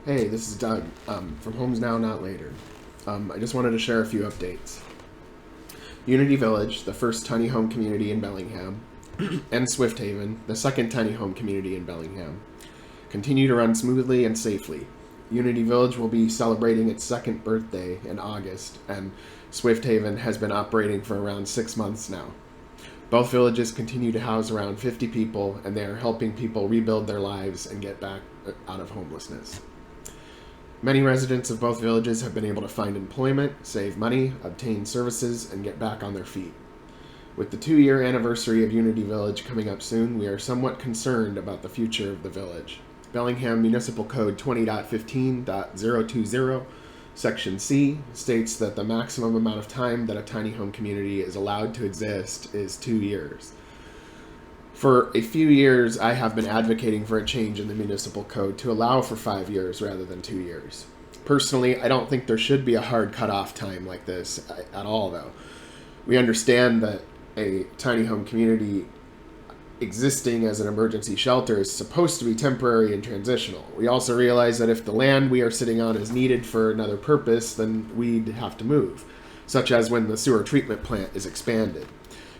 Hey, this is Doug from Homes Now, Not Later. I just wanted to share a few updates. Unity Village, the first tiny home community in Bellingham, and Swift Haven, the second tiny home community in Bellingham, continue to run smoothly and safely. Unity Village will be celebrating its second birthday in August, and Swift Haven has been operating for around 6 months now. Both villages continue to house around 50 people, and they are helping people rebuild their lives and get back out of homelessness. Many residents of both villages have been able to find employment, save money, obtain services, and get back on their feet. With the 2-year anniversary of Unity Village coming up soon, we are somewhat concerned about the future of the village. Bellingham Municipal Code 20.15.020, Section C, states that the maximum amount of time that a tiny home community is allowed to exist is 2 years. For a few years, I have been advocating for a change in the municipal code to allow for 5 years rather than 2 years. Personally, I don't think there should be a hard cutoff time like this at all, though. We understand that a tiny home community existing as an emergency shelter is supposed to be temporary and transitional. We also realize that if the land we are sitting on is needed for another purpose, then we'd have to move, such as when the sewer treatment plant is expanded.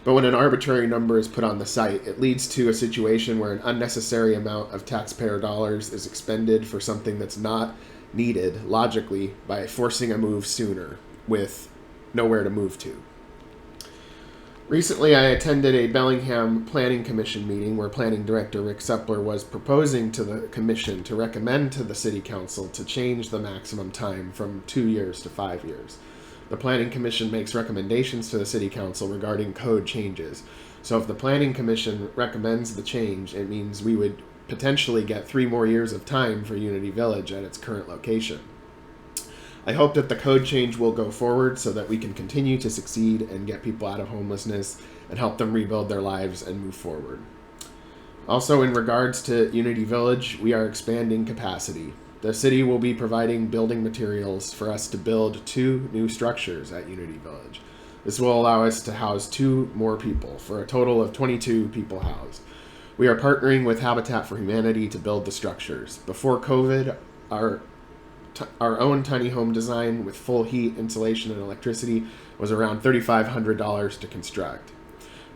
But when an arbitrary number is put on the site, it leads to a situation where an unnecessary amount of taxpayer dollars is expended for something that's not needed logically by forcing a move sooner with nowhere to move to. Recently, I attended a Bellingham Planning Commission meeting where Planning Director Rick Suppler was proposing to the Commission to recommend to the City Council to change the maximum time from 2 years to 5 years. The Planning Commission makes recommendations to the City Council regarding code changes. So if the Planning Commission recommends the change, it means we would potentially get 3 more years of time for Unity Village at its current location. I hope that the code change will go forward so that we can continue to succeed and get people out of homelessness and help them rebuild their lives and move forward. Also, in regards to Unity Village, we are expanding capacity. The city will be providing building materials for us to build 2 new structures at Unity Village. This will allow us to house 2 more people, for a total of 22 people housed. We are partnering with Habitat for Humanity to build the structures. Before COVID, our own tiny home design with full heat, insulation, and electricity was around $3,500 to construct.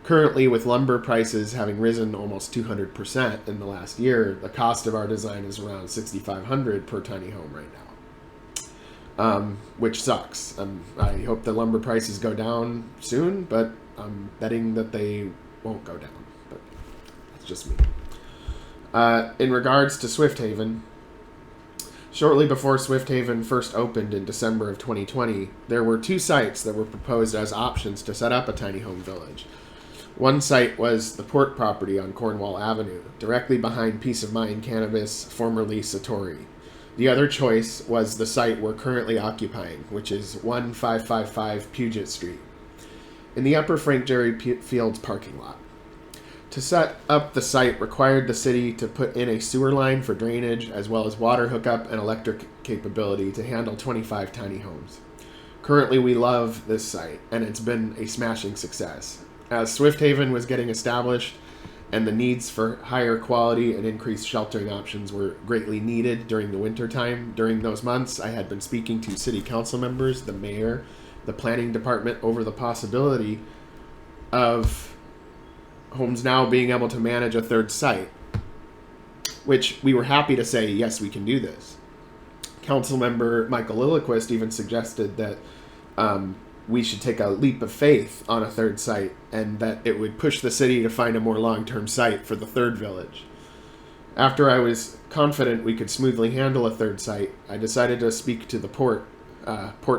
Currently, with lumber prices having risen almost 200% in the last year, the cost of our design is around $6,500 per tiny home right now, which sucks. I hope the lumber prices go down soon, but I'm betting that they won't go down. But that's just me. In regards to Swift Haven, shortly before Swift Haven first opened in December of 2020, there were 2 sites that were proposed as options to set up a tiny home village. One site was the Port property on Cornwall Avenue, directly behind Peace of Mind Cannabis, formerly Satori. The other choice was the site we're currently occupying, which is 1555 Puget Street, in the Upper Frank Jerry Fields parking lot. To set up the site required the city to put in a sewer line for drainage, as well as water hookup and electric capability to handle 25 tiny homes. Currently, we love this site, and it's been a smashing success. As Swift Haven was getting established and the needs for higher quality and increased sheltering options were greatly needed during the winter time, during those months I had been speaking to city council members, the mayor, the planning department over the possibility of Homes Now being able to manage a 3rd site, which we were happy to say, yes, we can do this. Council member Michael Lilliquist even suggested that we should take a leap of faith on a 3rd site, and that it would push the city to find a more long-term site for the 3rd village. After I was confident we could smoothly handle a 3rd site, I decided to speak to the Port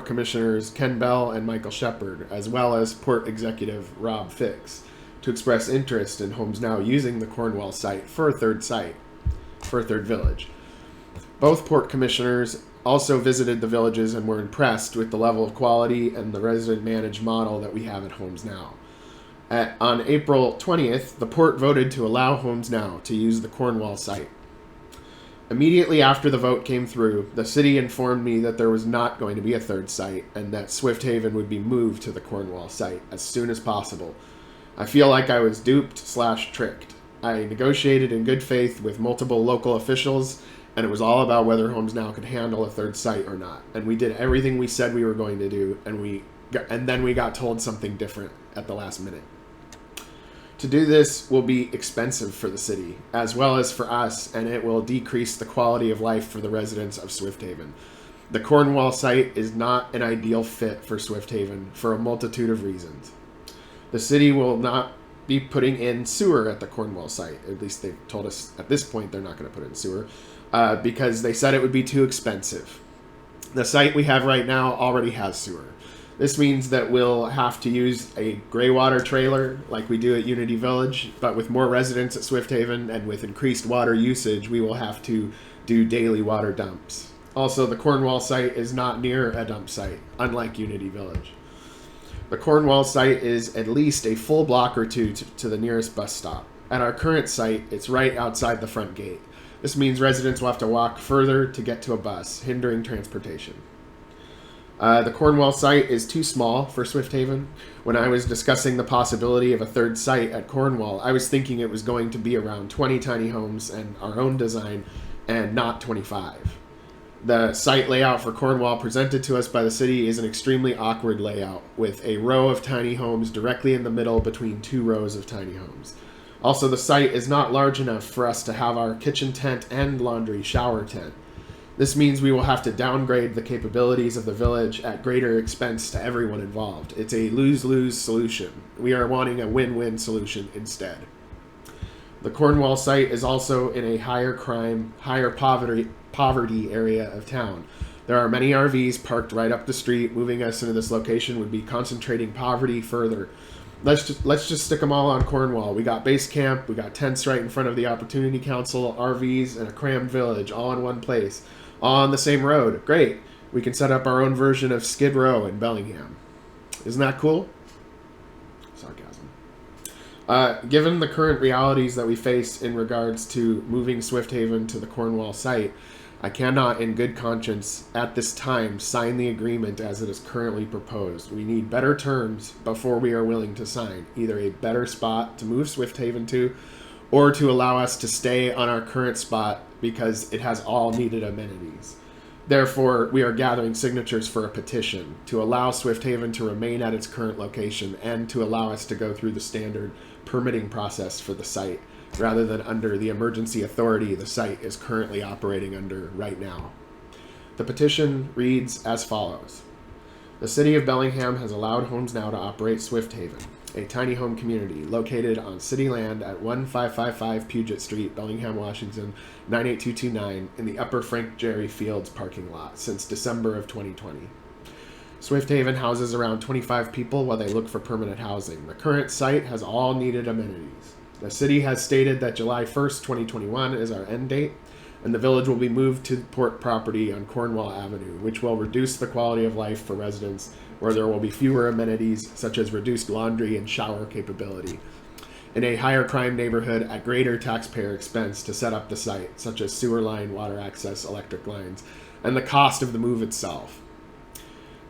Commissioners Ken Bell and Michael Shepard, as well as Port Executive Rob Fix, to express interest in Homes Now using the Cornwall site for a 3rd village. Both Port Commissioners also visited the villages and were impressed with the level of quality and the resident-managed model that we have at Homes Now. On April 20th, the Port voted to allow Homes Now to use the Cornwall site. Immediately after the vote came through, the city informed me that there was not going to be a 3rd site and that Swift Haven would be moved to the Cornwall site as soon as possible. I feel like I was duped/tricked. I negotiated in good faith with multiple local officials And it was all about whether HomesNOW could handle a third site or not. And we did everything we said we were going to do, and then we got told something different at the last minute. To do this will be expensive for the city, as well as for us, and it will decrease the quality of life for the residents of Swift Haven. The Cornwall site is not an ideal fit for Swift Haven for a multitude of reasons. The city will not be putting in sewer at the Cornwall site. At least they've told us at this point they're not going to put in sewer, because they said it would be too expensive. The site we have right now already has sewer. This means that we'll have to use a gray water trailer like we do at Unity Village, but with more residents at Swift Haven and with increased water usage, we will have to do daily water dumps. Also, the Cornwall site is not near a dump site, unlike Unity Village. The Cornwall site is at least a full block or two to the nearest bus stop. At our current site, it's right outside the front gate. This means residents will have to walk further to get to a bus, hindering transportation. The Cornwall site is too small for Swift Haven. When I was discussing the possibility of a third site at Cornwall, I was thinking it was going to be around 20 tiny homes and our own design, and not 25. The site layout for Cornwall presented to us by the city is an extremely awkward layout, with a row of tiny homes directly in the middle between two rows of tiny homes. Also, the site is not large enough for us to have our kitchen tent and laundry shower tent. This means we will have to downgrade the capabilities of the village at greater expense to everyone involved. It's a lose-lose solution. We are wanting a win-win solution instead. The Cornwall site is also in a higher crime, higher poverty area of town. There are many RVs parked right up the street. Moving us into this location would be concentrating poverty further. Let's just stick them all on Cornwall. We got base camp, we got tents right in front of the Opportunity Council, RVs, and a crammed village all in one place. All on the same road. Great. We can set up our own version of Skid Row in Bellingham. Isn't that cool? Sarcasm. Given the current realities that we face in regards to moving Swift Haven to the Cornwall site, I cannot in good conscience at this time sign the agreement as it is currently proposed. We need better terms before we are willing to sign, either a better spot to move Swift Haven to, or to allow us to stay on our current spot because it has all needed amenities. Therefore, we are gathering signatures for a petition to allow Swift Haven to remain at its current location and to allow us to go through the standard permitting process for the site, rather than under the emergency authority the site is currently operating under right now. The petition reads as follows. The City of Bellingham has allowed HomesNOW to operate Swift Haven, a tiny home community located on city land at 1555 Puget Street, Bellingham, Washington, 98229, in the Upper Frank Jerry Fields parking lot since December of 2020. Swift Haven houses around 25 people while they look for permanent housing. The current site has all needed amenities. The city has stated that July 1st, 2021 is our end date, and the village will be moved to port property on Cornwall Avenue, which will reduce the quality of life for residents, where there will be fewer amenities such as reduced laundry and shower capability, in a higher crime neighborhood at greater taxpayer expense to set up the site, such as sewer line, water access, electric lines, and the cost of the move itself.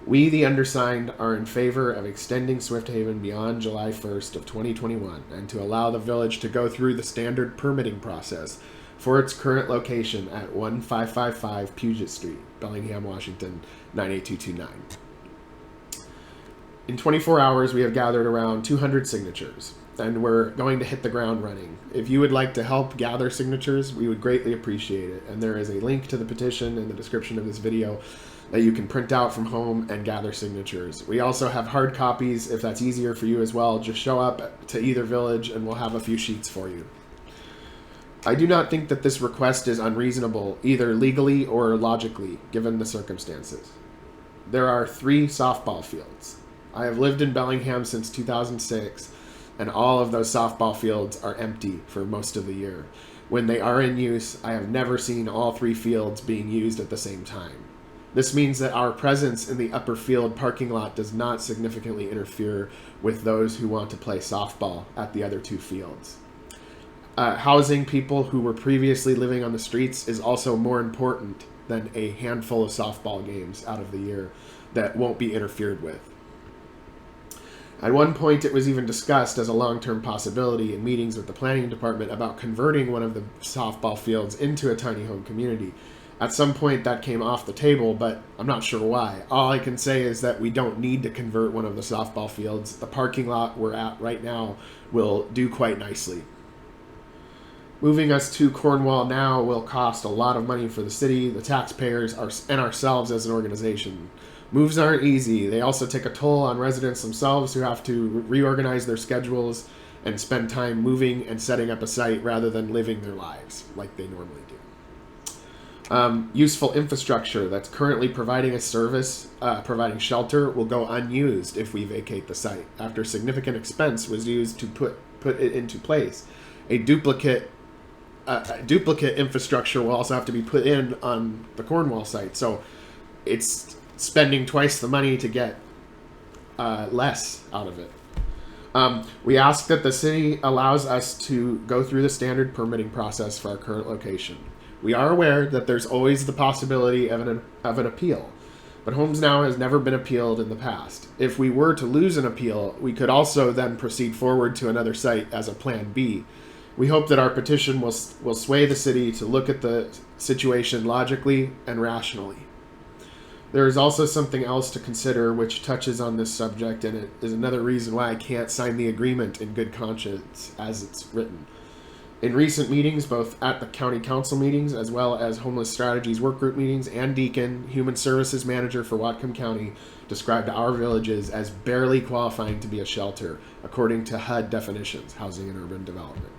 We, the undersigned, are in favor of extending Swift Haven beyond July 1st of 2021 and to allow the village to go through the standard permitting process for its current location at 1555 Puget Street, Bellingham, Washington, 98229. In 24 hours, we have gathered around 200 signatures, and we're going to hit the ground running. If you would like to help gather signatures, we would greatly appreciate it, and there is a link to the petition in the description of this video that you can print out from home and gather signatures. We also have hard copies if that's easier for you as well. Just show up to either village and we'll have a few sheets for you. I do not think that this request is unreasonable, either legally or logically, given the circumstances. There are 3 softball fields. I have lived in Bellingham since 2006, and all of those softball fields are empty for most of the year. When they are in use, I have never seen all 3 fields being used at the same time. This means that our presence in the upper field parking lot does not significantly interfere with those who want to play softball at the other 2 fields. Housing people who were previously living on the streets is also more important than a handful of softball games out of the year that won't be interfered with. At one point, it was even discussed as a long-term possibility in meetings with the planning department about converting one of the softball fields into a tiny home community. At some point, that came off the table, but I'm not sure why. All I can say is that we don't need to convert one of the softball fields. The parking lot we're at right now will do quite nicely. Moving us to Cornwall now will cost a lot of money for the city, the taxpayers, and ourselves as an organization. Moves aren't easy. They also take a toll on residents themselves who have to reorganize their schedules and spend time moving and setting up a site rather than living their lives like they normally do. Useful infrastructure that's currently providing a service, providing shelter, will go unused if we vacate the site after significant expense was used to put it into place. A duplicate infrastructure will also have to be put in on the Cornwall site, so it's spending twice the money to get less out of it. We ask that the city allows us to go through the standard permitting process for our current location. We are aware that there's always the possibility of an appeal, but HomesNOW has never been appealed in the past. If we were to lose an appeal, we could also then proceed forward to another site as a plan B. We hope that our petition will sway the city to look at the situation logically and rationally. There is also something else to consider which touches on this subject, and it is another reason why I can't sign the agreement in good conscience as it's written. In recent meetings, both at the county council meetings as well as Homeless Strategies Workgroup meetings, Ann Deacon, Human Services Manager for Whatcom County, described our villages as barely qualifying to be a shelter, according to HUD definitions, Housing and Urban Development.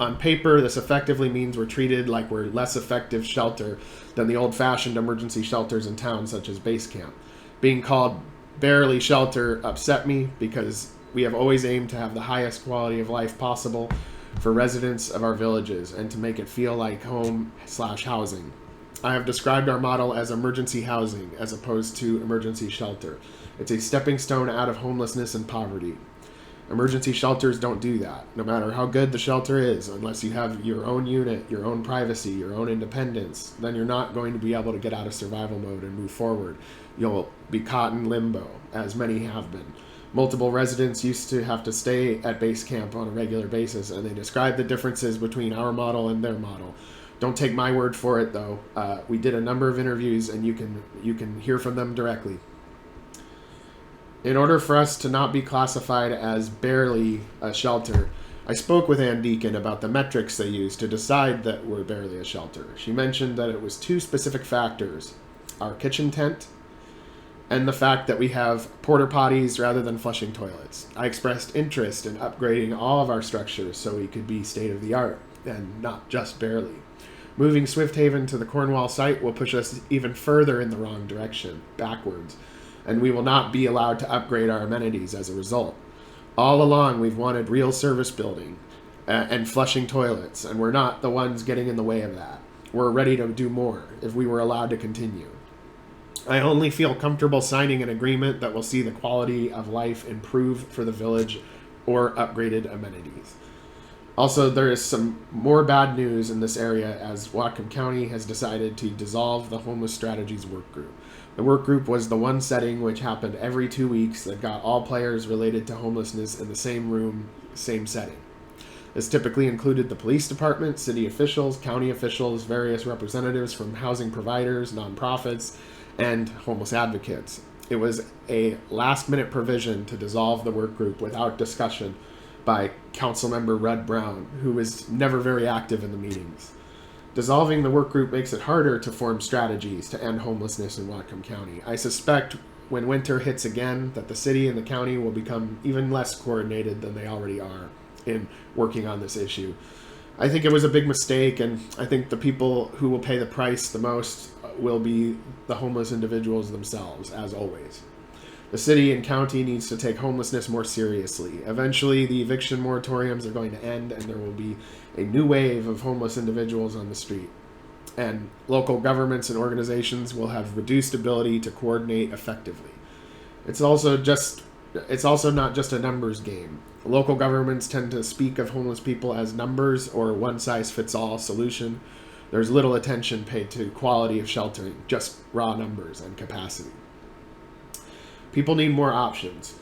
On paper, this effectively means we're treated like we're less effective shelter than the old-fashioned emergency shelters in towns such as Base Camp. Being called barely shelter upset me because we have always aimed to have the highest quality of life possible for residents of our villages and to make it feel like home/housing. I have described our model as emergency housing as opposed to emergency shelter. It's a stepping stone out of homelessness and poverty. Emergency shelters don't do that, no matter how good the shelter is. Unless you have your own unit, your own privacy, your own independence, then you're not going to be able to get out of survival mode and move forward. You'll be caught in limbo, as many have been. Multiple residents used to have to stay at base camp on a regular basis, and they describe the differences between our model and their model. Don't take my word for it, though. We did a number of interviews, and you can hear from them directly. In order for us to not be classified as barely a shelter, I spoke with Ann Deacon about the metrics they use to decide that we're barely a shelter. She mentioned that it was two specific factors: our kitchen tent and the fact that we have porta potties rather than flushing toilets. I expressed interest in upgrading all of our structures so we could be state-of-the-art and not just barely. Moving Swift Haven to the Cornwall site will push us even further in the wrong direction, backwards, and we will not be allowed to upgrade our amenities as a result. All along, we've wanted real service building and flushing toilets, and we're not the ones getting in the way of that. We're ready to do more if we were allowed to continue. I only feel comfortable signing an agreement that will see the quality of life improve for the village or upgraded amenities. Also, there is some more bad news in this area as Whatcom County has decided to dissolve the Homeless Strategies Workgroup. The workgroup was the one setting which happened every 2 weeks that got all players related to homelessness in the same room, same setting. This typically included the police department, city officials, county officials, various representatives from housing providers, nonprofits, and homeless advocates. It was a last-minute provision to dissolve the workgroup without discussion by Councilmember Rudd Brown, who was never very active in the meetings. Dissolving the workgroup makes it harder to form strategies to end homelessness in Whatcom County. I suspect when winter hits again that the city and the county will become even less coordinated than they already are in working on this issue. I think it was a big mistake, and I think the people who will pay the price the most will be the homeless individuals themselves, as always. The city and county needs to take homelessness more seriously. Eventually, the eviction moratoriums are going to end, and there will be a new wave of homeless individuals on the street. And local governments and organizations will have reduced ability to coordinate effectively. It's also not just a numbers game. Local governments tend to speak of homeless people as numbers or one-size-fits-all solution. There's little attention paid to quality of sheltering, just raw numbers and capacity. People need more options.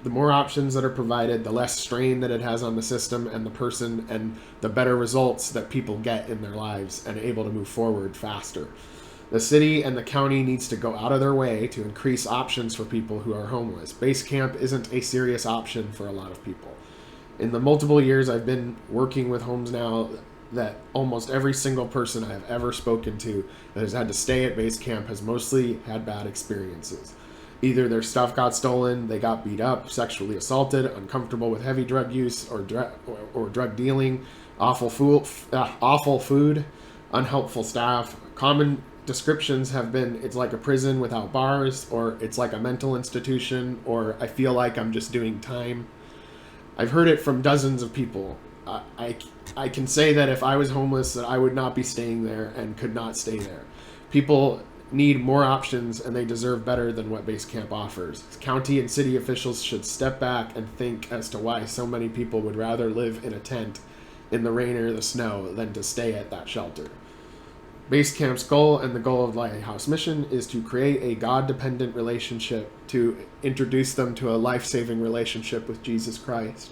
the more options that are provided, the less strain that it has on the system and the person, and the better results that people get in their lives and able to move forward faster. The city and the county needs to go out of their way to increase options for people who are homeless. Base camp isn't a serious option for a lot of people. In the multiple years I've been working with HomesNOW, that almost every single person I have ever spoken to that has had to stay at base camp has mostly had bad experiences. Either their stuff got stolen, they got beat up, sexually assaulted, uncomfortable with heavy drug use or drug dealing, awful food, unhelpful staff. Common descriptions have been, it's like a prison without bars, or it's like a mental institution, or I feel like I'm just doing time. I've heard it from dozens of people. I can say that if I was homeless, that I would not be staying there and could not stay there. People need more options, and they deserve better than what base camp offers. County and city officials should step back and think as to why so many people would rather live in a tent in the rain or the snow than to stay at that shelter. Base camp's goal and the goal of Lighthouse Mission is to create a God-dependent relationship, to introduce them to a life-saving relationship with Jesus Christ,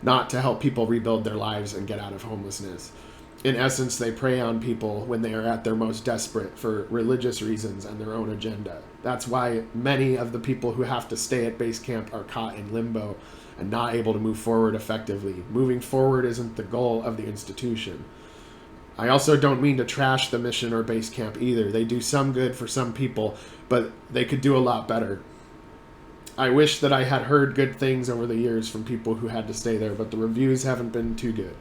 not to help people rebuild their lives and get out of homelessness. In essence, they prey on people when they are at their most desperate for religious reasons and their own agenda. That's why many of the people who have to stay at base camp are caught in limbo and not able to move forward effectively. Moving forward isn't the goal of the institution. I also don't mean to trash the mission or base camp either. They do some good for some people, but they could do a lot better. I wish that I had heard good things over the years from people who had to stay there, but the reviews haven't been too good.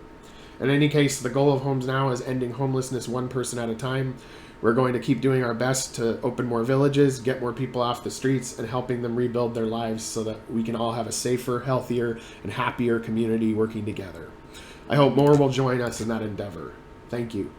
In any case, the goal of HomesNOW is ending homelessness one person at a time. We're going to keep doing our best to open more villages, get more people off the streets, and helping them rebuild their lives so that we can all have a safer, healthier, and happier community working together. I hope more will join us in that endeavor. Thank you.